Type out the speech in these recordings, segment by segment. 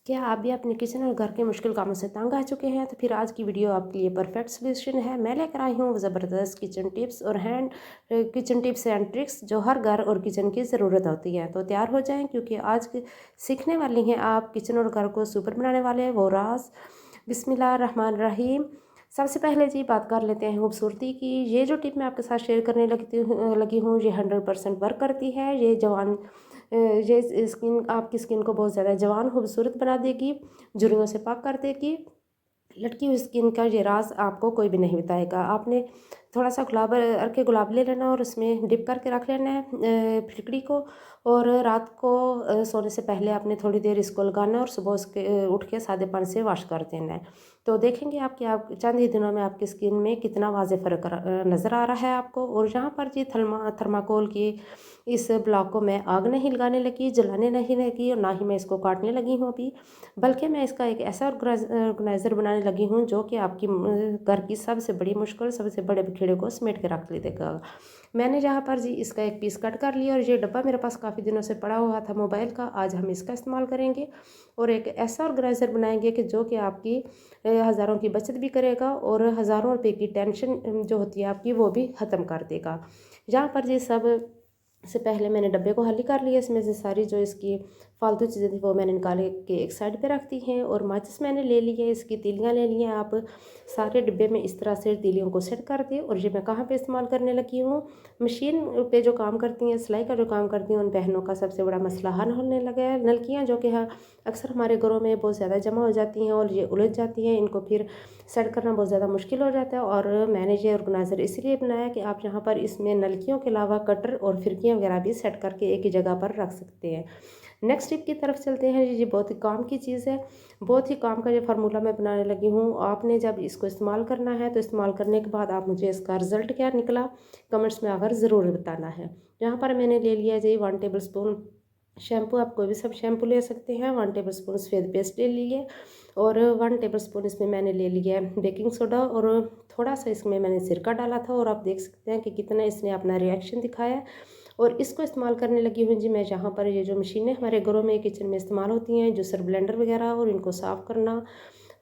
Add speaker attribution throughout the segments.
Speaker 1: क्या आप भी अपने किचन और घर के मुश्किल कामों से तंग आ चुके हैं? तो फिर आज की वीडियो आपके लिए परफेक्ट सॉल्यूशन है। मैं लेकर आई हूँ ज़बरदस्त किचन टिप्स और किचन टिप्स एंड ट्रिक्स जो हर घर और किचन की ज़रूरत होती है। तो तैयार हो जाएं, क्योंकि सीखने वाली हैं आप किचन और घर को सुपर बनाने वाले वो राज। बिस्मिल्लाह रहमान रहीम। सबसे पहले जी बात कर लेते हैं खूबसूरती की। ये जो टिप मैं आपके साथ शेयर करने लगी हूँ, ये 100% वर्क करती है। ये स्किन आपकी स्किन को बहुत ज़्यादा जवान खूबसूरत बना देगी, झुर्रियों से पाक कर देगी। लटकी हुई स्किन का ये राज आपको कोई भी नहीं बताएगा। आपने थोड़ा सा गुलाब अर्के गुलाब ले लेना और उसमें डिप करके रख लेना है फिटकड़ी को। और रात को सोने से पहले आपने थोड़ी देर इसको लगाना है और सुबह उठ के सादे पानी से वॉश कर देना है। तो देखेंगे आप चंद ही दिनों में आपकी स्किन में कितना वाज़े फ़र्क नज़र आ रहा है आपको। और यहाँ पर जी थर्माकोल की इस ब्लॉक को मैं आग नहीं लगाने लगी, जलाने नहीं लगी और ना ही मैं इसको काटने लगी हूँ अभी, बल्कि मैं इसका एक ऐसा ऑर्गेनाइज़र बनाने लगी हूँ जो कि आपकी घर की सबसे बड़ी मुश्किल, सबसे बड़े बिखेड़े को समेट के रख ले देगा। मैंने जहाँ पर जी इसका एक पीस कट कर लिया और ये डब्बा मेरे पास काफ़ी दिनों से पड़ा हुआ था मोबाइल का, आज हम इसका इस्तेमाल करेंगे और एक ऐसा ऑर्गेनाइज़र बनाएंगे कि जो कि आपकी हज़ारों की बचत भी करेगा और हज़ारों रुपए की टेंशन जो होती है आपकी वो भी ख़त्म कर देगा। यहाँ पर जी सब से पहले मैंने डब्बे को खाली कर लिया। इसमें से सारी जो इसकी फालतू चीज़ें थी वो मैंने निकाल के एक साइड पे रख दी हैं। और माचिस मैंने ले ली है, इसकी तीलियाँ ले ली हैं। आप सारे डिब्बे में इस तरह से तीलियों को सेट कर दें। और ये मैं कहाँ पे इस्तेमाल करने लगी हूँ, मशीन पे जो काम करती हैं, सिलाई का जो काम करती हैं, उन बहनों का सबसे बड़ा मसला हल होने लगा है। नलकियाँ जो कि अक्सर हमारे घरों में बहुत ज़्यादा जमा हो जाती हैं और ये उलझ जाती हैं, इनको फिर सेट करना बहुत ज़्यादा मुश्किल हो जाता है। और मैंने ये ऑर्गेनाइज़र इसलिए बनाया कि आप यहाँ पर इसमें नलकियों के अलावा कटर और फिरकियाँ वगैरह भी सेट करके एक ही जगह पर रख सकते हैं। नेक्स्ट टिप की तरफ चलते हैं। ये बहुत ही काम की चीज़ है, बहुत ही काम का ये फार्मूला मैं बनाने लगी हूँ। आपने जब इसको इस्तेमाल करना है तो इस्तेमाल करने के बाद आप मुझे इसका रिज़ल्ट क्या निकला कमेंट्स में आकर ज़रूर बताना है। यहाँ पर मैंने ले लिया जी 1 टेबल स्पून शैम्पू, आप कोई भी सब शैम्पू ले सकते हैं। 1 टेबल स्पून सफ़ेद पेस्ट ले लिए और 1 टेबल स्पून इसमें मैंने ले लिया बेकिंग सोडा और थोड़ा सा इसमें मैंने सिरका डाला था। और आप देख सकते हैं कि कितना इसने अपना रिएक्शन दिखाया है। और इसको इस्तेमाल करने लगी हूँ जी मैं। जहाँ पर ये जो मशीनें हमारे घरों में किचन में इस्तेमाल होती हैं, जूसर ब्लेंडर वगैरह, और इनको साफ़ करना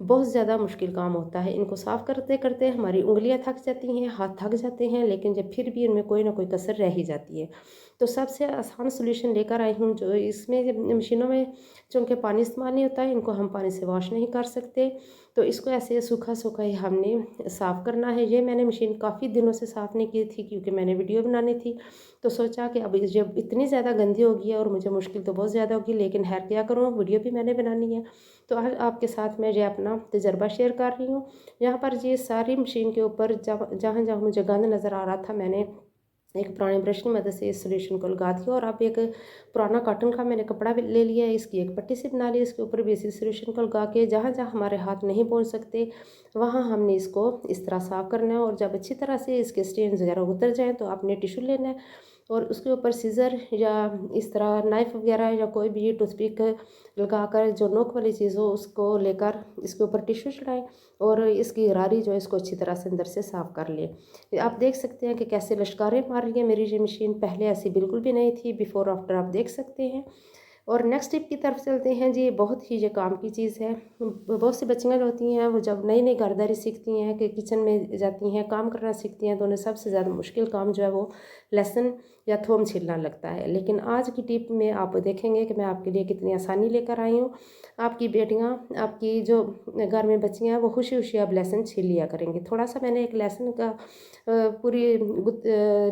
Speaker 1: बहुत ज़्यादा मुश्किल काम होता है। इनको साफ़ करते करते हमारी उंगलियां थक जाती हैं, हाथ थक जाते हैं, लेकिन जब फिर भी इनमें कोई ना कोई कसर रह ही जाती है। तो सबसे आसान सोल्यूशन लेकर आई हूँ। जो इसमें मशीनों में चूँकि पानी इस्तेमाल नहीं होता है, इनको हम पानी से वॉश नहीं कर सकते, तो इसको ऐसे सूखा सूखा ही हमने साफ़ करना है। ये मैंने मशीन काफ़ी दिनों से साफ़ नहीं की थी क्योंकि मैंने वीडियो बनानी थी, तो सोचा कि अब जब इतनी ज़्यादा गंदी होगी है और मुझे मुश्किल तो बहुत ज़्यादा होगी, लेकिन खैर क्या करूँ, वीडियो भी मैंने बनानी है। तो आज आपके साथ मैं ये अपना तजर्बा शेयर कर रही हूँ। यहाँ पर ये सारी मशीन के ऊपर जहाँ जहाँ मुझे गंद नज़र आ रहा था, मैंने एक पुराने ब्रश की मदद से इस सॉल्यूशन को लगा दिया। और अब एक पुराना कॉटन का मैंने कपड़ा भी ले लिया है, इसकी एक पट्टी से बना ली, इसके ऊपर भी इसी सॉल्यूशन को लगा के जहाँ जहाँ हमारे हाथ नहीं पहुँच सकते वहाँ हमने इसको इस तरह साफ़ करना है। और जब अच्छी तरह से इसके स्टेन्स वगैरह उतर जाएँ तो आपने टिश्यू लेना है और उसके ऊपर सीज़र या इस तरह नाइफ़ वगैरह या कोई भी टूथपिक लगाकर जो नोक वाली चीज़ हो उसको लेकर इसके ऊपर टिश्यू चढ़ाएं और इसकी गरारी जो है इसको अच्छी तरह से अंदर से साफ़ कर लें। आप देख सकते हैं कि कैसे लश्कारें मार रही है मेरी ये मशीन, पहले ऐसी बिल्कुल भी नहीं थी। बिफ़ोर आफ्टर आप देख सकते हैं। और नेक्स्ट टिप की तरफ चलते हैं जी। बहुत ही ये काम की चीज़ है। बहुत सी बच्चियाँ जो होती हैं वो जब नई नई घरदारी सीखती हैं कि किचन में जाती हैं, काम करना सीखती हैं, तो उन्हें सबसे ज़्यादा मुश्किल काम जो है वो लहसुन या थूम छीलना लगता है। लेकिन आज की टिप में आप देखेंगे कि मैं आपके लिए कितनी आसानी लेकर आई हूँ। आपकी बेटियाँ, आपकी जो घर में बच्चियाँ हैं, वो खुशी खुशी अब लहसुन छील लिया करेंगी। थोड़ा सा मैंने एक लहसुन का पूरी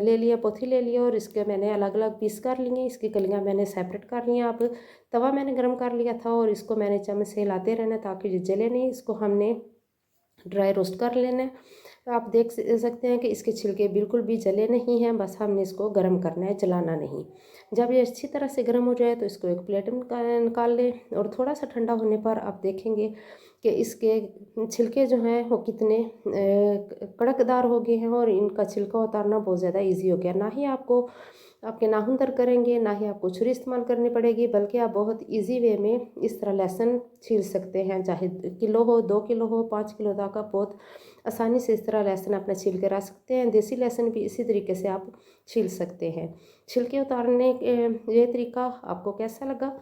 Speaker 1: ले लिया, पोथी ले लिया और इसके मैंने अलग अलग पीस कर लिए। इसकी कलियाँ मैंने सेपरेट कर ली हैं। अब तवा मैंने गर्म कर लिया था और इसको मैंने चम्मच से हिलाते रहना ताकि ये जले नहीं। इसको हमने ड्राई रोस्ट कर लेना है। तो आप देख सकते हैं कि इसके छिलके बिल्कुल भी जले नहीं हैं, बस हमने इसको गर्म करना है, जलाना नहीं। जब ये अच्छी तरह से गर्म हो जाए तो इसको एक प्लेट में निकाल लें और थोड़ा सा ठंडा होने पर आप देखेंगे कि इसके छिलके जो हैं वो कितने कड़कदार हो गए हैं और इनका छिलका उतारना बहुत ज़्यादा ईजी हो गया। ना ही आपको आपके नाखून दर्द करेंगे, ना ही आपको छुरी इस्तेमाल करनी पड़ेगी, बल्कि आप बहुत इजी वे में इस तरह लहसुन छील सकते हैं। चाहे किलो हो, 2 किलो हो, 5 किलो तक आप बहुत आसानी से इस तरह लहसुन अपना छील के रख सकते हैं। देसी लहसुन भी इसी तरीके से आप छील सकते हैं। छिलके उतारने के ये तरीका आपको कैसा लगा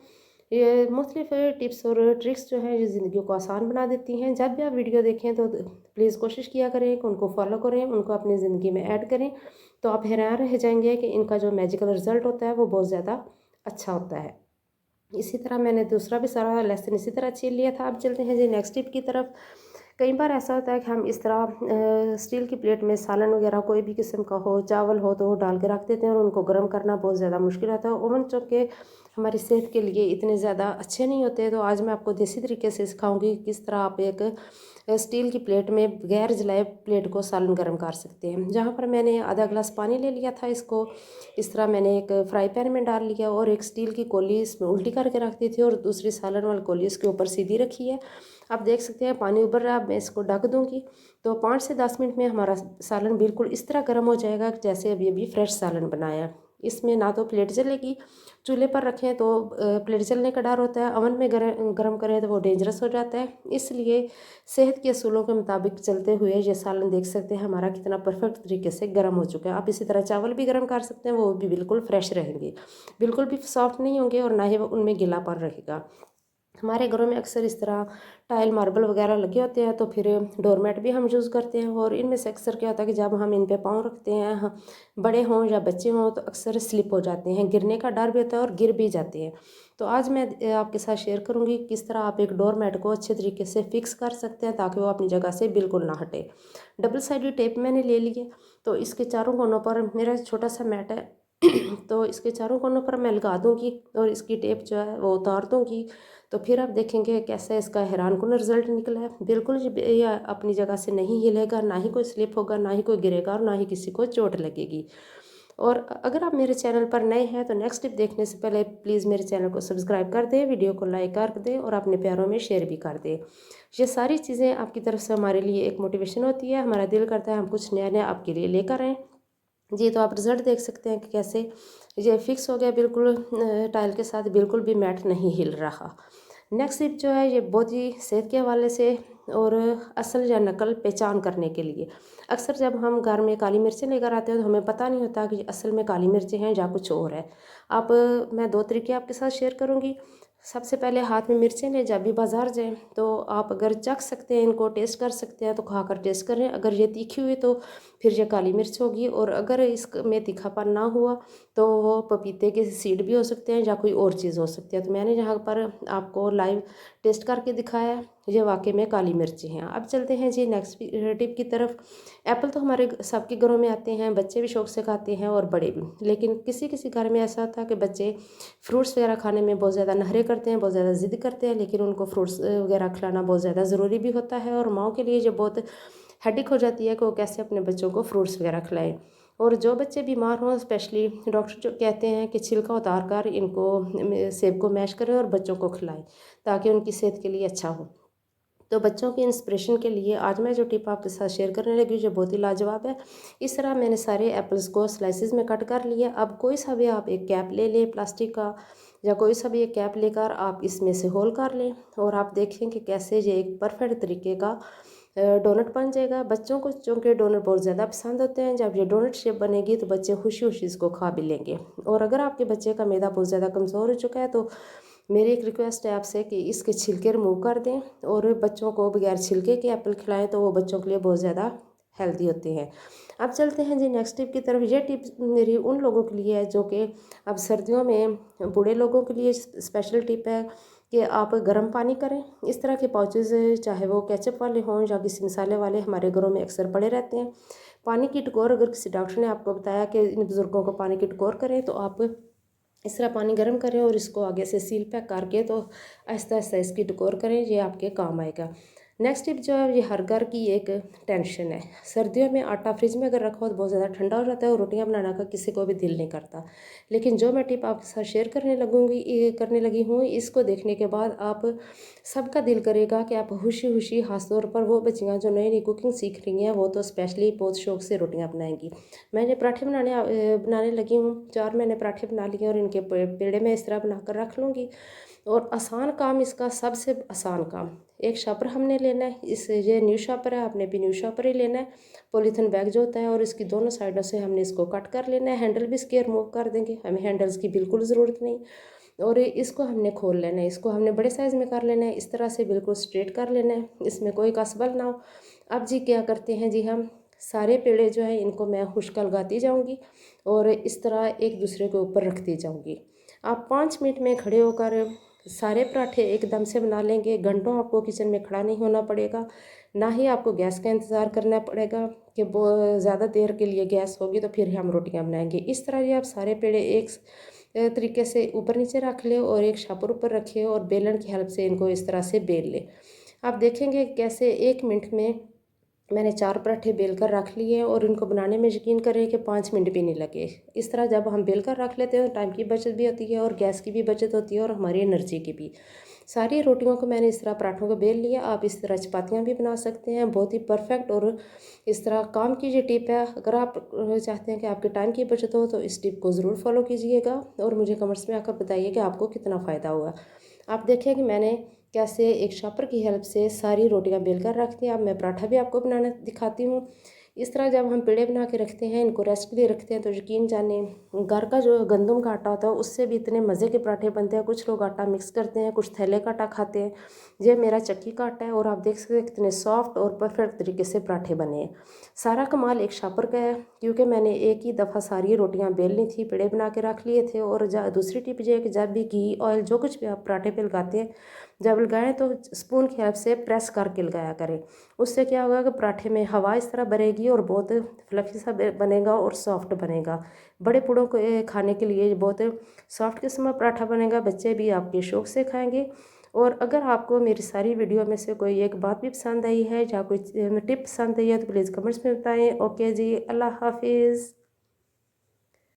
Speaker 1: ये मुख्तलिफ टिप्स और ट्रिक्स जो हैं ये ज़िंदगी को आसान बना देती हैं। जब भी आप वीडियो देखें तो प्लीज़ कोशिश किया करें कि उनको फॉलो करें, उनको अपनी ज़िंदगी में ऐड करें, तो आप हैरान रह जाएंगे कि इनका जो मैजिकल रिज़ल्ट होता है वो बहुत ज़्यादा अच्छा होता है। इसी तरह मैंने दूसरा भी सारा लेसन इसी तरह छीन लिया था। अब चलते हैं जी नेक्स्ट टिप की तरफ। कई बार ऐसा होता है कि हम इस तरह स्टील की प्लेट में सालन वगैरह कोई भी किस्म का हो, चावल हो, तो वो डाल के रख देते हैं और उनको गर्म करना बहुत ज़्यादा मुश्किल होता है। ओवन चूँकि हमारी सेहत के लिए इतने ज़्यादा अच्छे नहीं होते, तो आज मैं आपको देसी तरीके से सिखाऊंगी किस तरह आप एक स्टील की प्लेट में बगैर जलाए प्लेट को सालन गर्म कर सकते हैं। जहाँ पर मैंने आधा गिलास पानी ले लिया था, इसको इस तरह मैंने एक फ्राई पैन में डाल लिया और एक स्टील की कौली इसमें उल्टी करके रख दी थी और दूसरी सालन वाली कौली इसके ऊपर सीधी रखी है। आप देख सकते हैं पानी उबल रहा है। मैं इसको ढक दूंगी तो 5 से 10 मिनट में हमारा सालन बिल्कुल इस तरह गर्म हो जाएगा जैसे अभी अभी फ्रेश सालन बनाया है। इसमें ना तो प्लेट जलेगी, चूल्हे पर रखें तो प्लेट जलने का डर होता है, ओवन में गर्म करें तो वो डेंजरस हो जाता है। इसलिए सेहत के असूलों के मुताबिक चलते हुए ये सालन देख सकते हैं हमारा कितना परफेक्ट तरीके से गर्म हो चुका है। आप इसी तरह चावल भी गर्म कर सकते हैं, वो भी बिल्कुल फ्रेश रहेंगे, बिल्कुल भी सॉफ्ट नहीं होंगे और ना ही उनमें गीलापन रहेगा। हमारे घरों में अक्सर इस तरह टाइल मार्बल वगैरह लगे होते हैं, तो फिर डोरमेट भी हम यूज़ करते हैं और इनमें से अक्सर क्या होता है कि जब हम इन पे पाँव रखते हैं, बड़े हों या बच्चे हों, तो अक्सर स्लिप हो जाते हैं, गिरने का डर भी होता है और गिर भी जाते हैं। तो आज मैं आपके साथ शेयर करूंगी किस तरह आप एक डोरमेट को अच्छे तरीके से फिक्स कर सकते हैं ताकि वो अपनी जगह से बिल्कुल ना हटे। डबल साइडेड टेप मैंने ले लिए, तो इसके चारों कोनों पर मेरा छोटा सा मैट है तो इसके चारों कोनों पर मैं लगा दूंगी और इसकी टेप जो है वो उतार दूंगी। तो फिर आप देखेंगे कैसे इसका हैरानकुन रिजल्ट निकला है। बिल्कुल ये अपनी जगह से नहीं हिलेगा, ना ही कोई स्लिप होगा, ना ही कोई गिरेगा और ना ही किसी को चोट लगेगी। और अगर आप मेरे चैनल पर नए हैं तो नेक्स्ट टिप देखने से पहले प्लीज़ मेरे चैनल को सब्सक्राइब कर दें, वीडियो को लाइक कर दें और अपने प्यारों में शेयर भी कर दें। ये सारी चीज़ें आपकी तरफ से हमारे लिए एक मोटिवेशन होती है, हमारा दिल करता है हम कुछ नया नया आपके लिए लेकर आएँ। जी, तो आप रिज़ल्ट देख सकते हैं कि कैसे ये फिक्स हो गया बिल्कुल टाइल के साथ, बिल्कुल भी मैट नहीं हिल रहा। नेक्स्ट टिप जो है ये बहुत ही सेहत के हवाले से और असल या नकल पहचान करने के लिए। अक्सर जब हम घर में काली मिर्चें लेकर आते हैं तो हमें पता नहीं होता कि असल में काली मिर्चें हैं या कुछ और है। आप मैं 2 तरीके आपके साथ शेयर करूँगी। सबसे पहले हाथ में मिर्चें लें, जब भी बाज़ार जाएँ तो आप अगर चख सकते हैं, इनको टेस्ट कर सकते हैं तो खाकर टेस्ट करें। अगर ये तीखी हुई तो फिर ये काली मिर्च होगी और अगर इसमें तीखापन ना हुआ तो वो पपीते के सीड भी हो सकते हैं या कोई और चीज़ हो सकती है। तो मैंने यहाँ पर आपको लाइव टेस्ट करके दिखाया है, ये वाकई में काली मिर्ची हैं। अब चलते हैं जी नेक्स्ट टिप की तरफ। एप्पल तो हमारे सबके घरों में आते हैं, बच्चे भी शौक से खाते हैं और बड़े भी। लेकिन किसी किसी घर में ऐसा होता है कि बच्चे फ्रूट्स वगैरह खाने में बहुत ज़्यादा नखरे करते हैं, बहुत ज़्यादा ज़िद करते हैं, लेकिन उनको फ्रूट्स वगैरह खिलाना बहुत ज़्यादा ज़रूरी भी होता है और माँओं के लिए ये बहुत हेडेक हो जाती है कि वो कैसे अपने बच्चों को फ्रूट्स वगैरह खिलाएं। और जो बच्चे बीमार हों स्पेशली डॉक्टर जो कहते हैं कि छिलका उतार कर इनको सेब को मैश करें और बच्चों को खिलाएं ताकि उनकी सेहत के लिए अच्छा हो। तो बच्चों की इंस्पिरेशन के लिए आज मैं जो टिप आपके साथ शेयर करने लगी जो बहुत ही लाजवाब है। इस तरह मैंने सारे एप्पल्स को स्लाइसिस में कट कर लिया। अब कोई सा भी आप एक कैप ले लें प्लास्टिक का, या कोई सा भी एक कैप लेकर आप इसमें से होल कर लें और आप देखें कि कैसे ये एक परफेक्ट तरीके का डोनट बन जाएगा। बच्चों को चूँकि डोनट बहुत ज़्यादा पसंद होते हैं, जब ये डोनट शेप बनेगी तो बच्चे खुशी खुशी इसको खा भी लेंगे। और अगर आपके बच्चे का मैदा बहुत ज़्यादा कमज़ोर हो चुका है तो मेरी एक रिक्वेस्ट है आपसे कि इसके छिलके रिमूव कर दें और बच्चों को बगैर छिलके के एप्पल खिलाएं, तो वो बच्चों के लिए बहुत ज़्यादा हेल्दी होते हैं। अब चलते हैं जी नेक्स्ट टिप की तरफ। ये टिप मेरी उन लोगों के लिए है जो कि अब सर्दियों में, बूढ़े लोगों के लिए स्पेशल टिप है कि आप गर्म पानी करें। इस तरह के पाउचेज़ चाहे वो केचप वाले हों या किसी मसाले वाले हमारे घरों में अक्सर पड़े रहते हैं। पानी की टकोर, अगर किसी डॉक्टर ने आपको बताया कि इन बुज़ुर्गों को पानी की टकोर करें तो आप इस तरह पानी गर्म करें और इसको आगे से सील पैक करके तो आहिस्ता आहिस्ता इसकी टकोर करें, ये आपके काम आएगा। नेक्स्ट टिप जो है ये हर घर की एक टेंशन है। सर्दियों में आटा फ्रिज में अगर रखो तो बहुत ज़्यादा ठंडा हो जाता है और रोटियां बनाने का किसी को भी दिल नहीं करता। लेकिन जो मैं टिप आपके साथ शेयर करने लगी हूँ, इसको देखने के बाद आप सबका दिल करेगा कि आप खुशी खुशी खास तौर पर वो बच्चियाँ जो नई नई कुकिंग सीख रही हैं वो तो स्पेशली बहुत शौक से रोटियाँ बनाएंगी। मैंने पराठे बनाने लगी हूँ। 4 मैंने पराठे बना लिए और इनके पेड़े में इस तरह बनाकर रख लूँगी। और आसान काम, इसका सबसे आसान काम, एक शापर हमने लेना है। ये न्यू शापर है, आपने भी न्यू शापर ही लेना है। पॉलीथीन बैग जो होता है और इसकी दोनों साइडों से हमने इसको कट कर लेना है। हैंडल भी इसके रिमूव कर देंगे, हमें हैंडल्स की बिल्कुल ज़रूरत नहीं। और इसको हमने खोल लेना है, इसको हमने बड़े साइज़ में कर लेना है, इस तरह से बिल्कुल स्ट्रेट कर लेना है, इसमें कोई कसबल ना हो। अब जी क्या करते हैं जी, हम सारे पेड़े जो है इनको मैं खुश्क लगाती जाऊँगी और इस तरह एक दूसरे के ऊपर रखती जाऊँगी। आप 5 मिनट में खड़े होकर सारे पराठे एकदम से बना लेंगे। घंटों आपको किचन में खड़ा नहीं होना पड़ेगा, ना ही आपको गैस का इंतज़ार करना पड़ेगा कि वो ज़्यादा देर के लिए गैस होगी तो फिर हम रोटियां बनाएंगे। इस तरह ये आप सारे पेड़े एक तरीके से ऊपर नीचे रख ले और एक शापर ऊपर रखे और बेलन की हेल्प से इनको इस तरह से बेल ले। आप देखेंगे कैसे 1 मिनट में मैंने 4 पराठे बेल कर रख लिए और इनको बनाने में यकीन करें कि 5 मिनट भी नहीं लगे। इस तरह जब हम बेल कर रख लेते हैं टाइम की बचत भी होती है और गैस की भी बचत होती है और हमारी एनर्जी की भी। सारी रोटियों को मैंने इस तरह पराठों को बेल लिया। आप इस तरह चपातियाँ भी बना सकते हैं, बहुत ही परफेक्ट और इस तरह काम की ये टिप है। अगर आप चाहते हैं कि आपके टाइम की बचत हो तो इस टिप को ज़रूर फॉलो कीजिएगा और मुझे कमेंट्स में आकर बताइए कि आपको कितना फ़ायदा हुआ। आप देखिए कि मैंने कैसे एक शॉपर की हेल्प से सारी रोटियां बेलकर रख दी। अब मैं पराठा भी आपको बनाना दिखाती हूँ। इस तरह जब हम पेड़े बना के रखते हैं, इनको रेस्ट के लिए रखते हैं, तो यकीन जाने घर का जो गंदम का आटा होता है उससे भी इतने मज़े के पराठे बनते हैं। कुछ लोग आटा मिक्स करते हैं, कुछ थैले का आटा खाते हैं। ये मेरा चक्की का आटा है और आप देख सकते हैं कितने सॉफ्ट और परफेक्ट तरीके से पराठे बने हैं। सारा कमाल एक शॉपर का है, क्योंकि मैंने एक ही दफ़ा सारी रोटियां बेलनी थी, पेड़े बना के रख लिए थे। और दूसरी टिप ये है कि जब भी घी ऑयल जो कुछ भी आप पराठे पे लगाते हैं, जब लगाएं तो स्पून की हेल्प से प्रेस करके लगाया करें। उससे क्या होगा कि पराठे में हवा इस तरह भरेगी और बहुत फ्लफी सा बनेगा और सॉफ्ट बनेगा। बड़े बूढ़ों को खाने के लिए बहुत सॉफ्ट किस्म का पराठा बनेगा, बच्चे भी आपके शौक से खाएंगे। और अगर आपको मेरी सारी वीडियो में से कोई एक बात भी पसंद आई है या कोई टिप पसंद आई है तो प्लीज़ कमेंट्स में बताएं। ओके जी, अल्लाह हाफिज़।